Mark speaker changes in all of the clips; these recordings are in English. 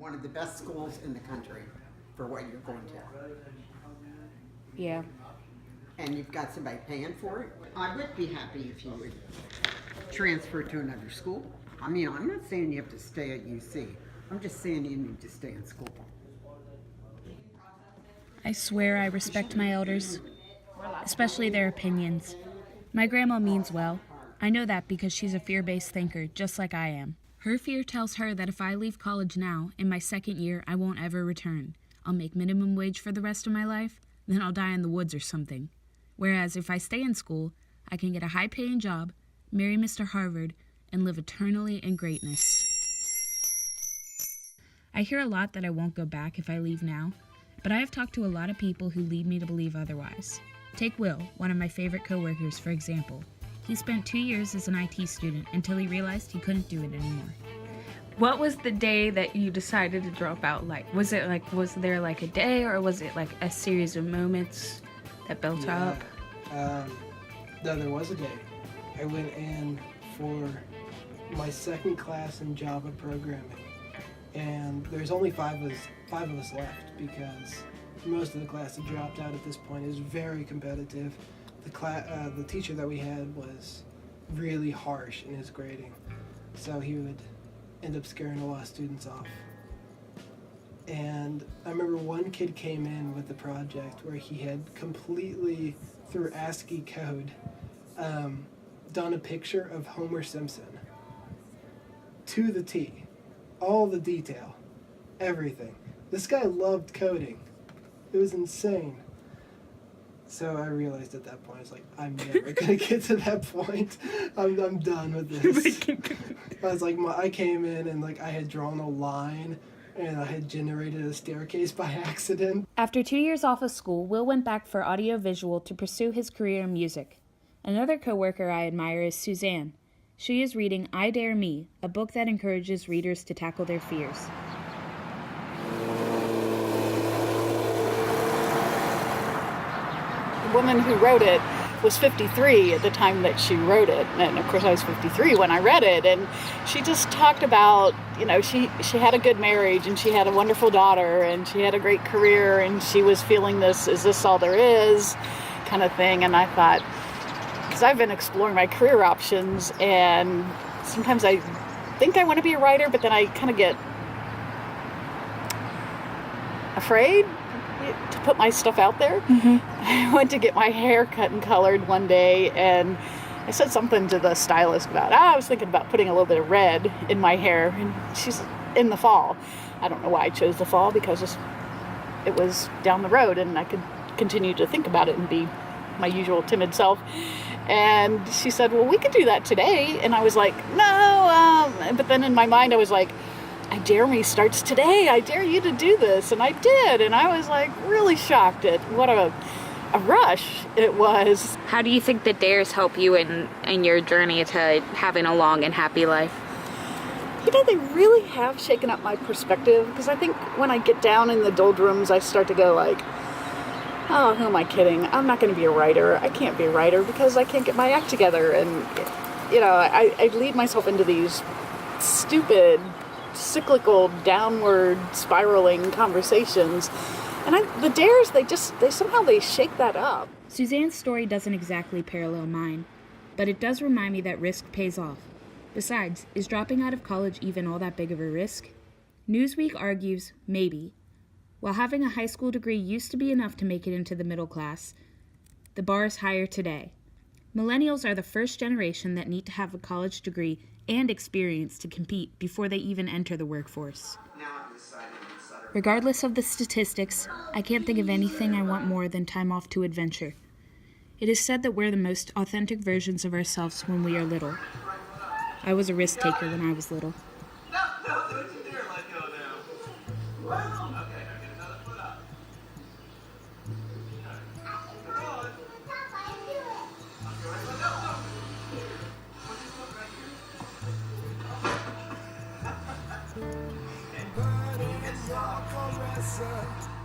Speaker 1: one of the best schools in the country for what you're going to.
Speaker 2: Yeah.
Speaker 1: And you've got somebody paying for it. I would be happy if you would transfer to another school. I mean, I'm not saying you have to stay at UC. I'm just saying you need to stay in school.
Speaker 2: I swear I respect my elders, especially their opinions. My grandma means well. I know that because she's a fear-based thinker, just like I am. Her fear tells her that if I leave college now, in my second year, I won't ever return. I'll make minimum wage for the rest of my life, then I'll die in the woods or something. Whereas if I stay in school, I can get a high-paying job, marry Mr. Harvard, and live eternally in greatness. I hear a lot that I won't go back if I leave now, but I have talked to a lot of people who lead me to believe otherwise. Take Will, one of my favorite coworkers, for example. He spent 2 years as an IT student until he realized he couldn't do it anymore.
Speaker 3: What was the day that you decided to drop out like? Was there like a day, or was it like a series of moments that built up?
Speaker 4: No, there was a day. I went in for my second class in Java programming, and there's only five of us left because most of the class had dropped out at this point. It was very competitive. The teacher that we had was really harsh in his grading, so he would end up scaring a lot of students off. And I remember one kid came in with a project where he had completely, through ASCII code, done a picture of Homer Simpson to the T. All the detail, everything. This guy loved coding. It was insane. So I realized at that point, I was like, I'm never gonna get to that point. I'm done with this. I was like, I came in and like I had drawn a line and I had generated a staircase by accident.
Speaker 2: After 2 years off of school, Will went back for audiovisual to pursue his career in music. Another coworker I admire is Suzanne. She is reading I Dare Me, a book that encourages readers to tackle their fears.
Speaker 5: The woman who wrote it was 53 at the time that she wrote it, and of course I was 53 when I read it, and she just talked about, you know, she had a good marriage and she had a wonderful daughter and she had a great career and she was feeling this, is this all there is, kind of thing. And I thought, because I've been exploring my career options, and sometimes I think I want to be a writer, but then I kind of get afraid to put my stuff out there. I went to get my hair cut and colored one day, and I said something to the stylist about, I was thinking about putting a little bit of red in my hair, and she's in the fall. I don't know why I chose the fall, because it was down the road and I could continue to think about it and be my usual timid self. And she said, well, we could do that today. And I was like, no, but then in my mind I was like, I Dare Me starts today. I dare you to do this. And I did. And I was like really shocked at what a rush it was.
Speaker 3: How do you think the dares help you in your journey to having a long and happy life?
Speaker 5: You know, they really have shaken up my perspective, because I think when I get down in the doldrums, I start to go like, oh, who am I kidding? I'm not going to be a writer. I can't be a writer because I can't get my act together. And, you know, I lead myself into these stupid, cyclical, downward spiraling conversations. And the dares, they somehow shake that up.
Speaker 2: Suzanne's story doesn't exactly parallel mine, but it does remind me that risk pays off. Besides, is dropping out of college even all that big of a risk? Newsweek argues maybe. While having a high school degree used to be enough to make it into the middle class, the bar is higher today. Millennials are the first generation that need to have a college degree and experience to compete before they even enter the workforce. Regardless of the statistics, I can't think of anything I want more than time off to adventure. It is said that we're the most authentic versions of ourselves when we are little. I was a risk taker when I was little.
Speaker 6: No, don't you dare let go now. Okay, get another foot up. Come on.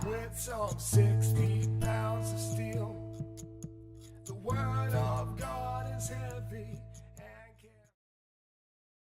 Speaker 7: With some 60 pounds of steel.